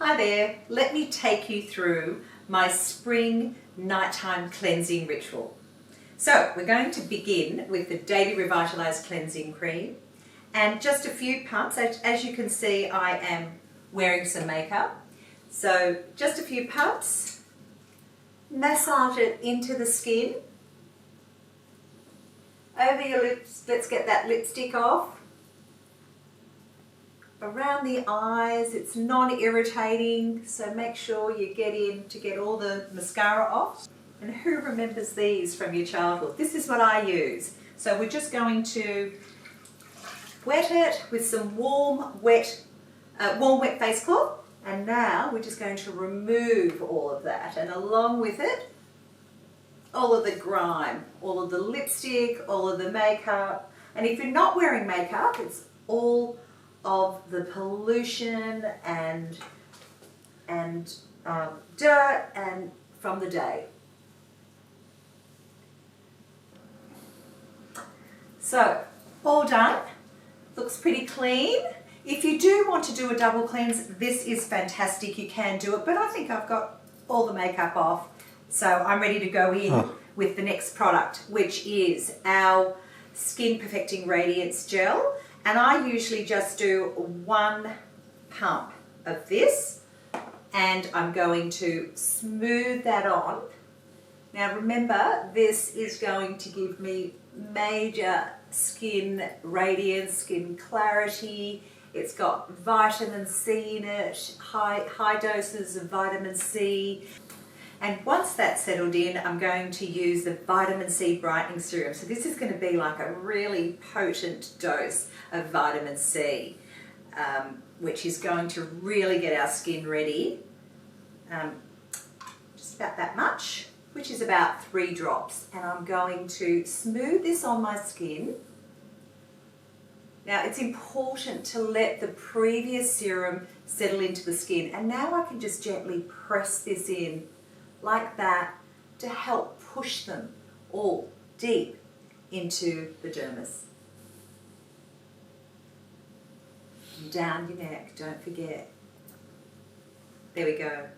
Hi there, let me take you through my spring nighttime cleansing ritual. So we're going to begin with the Daily Revitalize Cleansing Cream and just a few pumps. As you can see, I am wearing some makeup. So just a few pumps, massage it into the skin, over your lips. Let's get that lipstick off. Around the eyes, it's non-irritating, so make sure you get in to get all the mascara off. And who remembers these from your childhood? This is what I use. So we're just going to wet it with some warm wet face cloth, and now we're just going to remove all of that, and along with it, all of the grime, all of the lipstick, all of the makeup. And if you're not wearing makeup, it's all of the pollution and dirt and from the day. So all done, looks pretty clean. If you do want to do a double cleanse, this is fantastic, you can do it, but I think I've got all the makeup off, so I'm ready to go in with the next product, which is our Skin Perfecting Radiance Gel. And I usually just do 1 pump of this, and I'm going to smooth that on. Now remember, this is going to give me major skin radiance, skin clarity. It's got vitamin C in it, high doses of vitamin C. And once that's settled in, I'm going to use the vitamin C brightening serum. So this is going to be like a really potent dose of vitamin C, which is going to really get our skin ready. Just about that much, which is about 3 drops. And I'm going to smooth this on my skin. Now it's important to let the previous serum settle into the skin. And now I can just gently press this in like that to help push them all deep into the dermis. And down your neck, don't forget. There we go.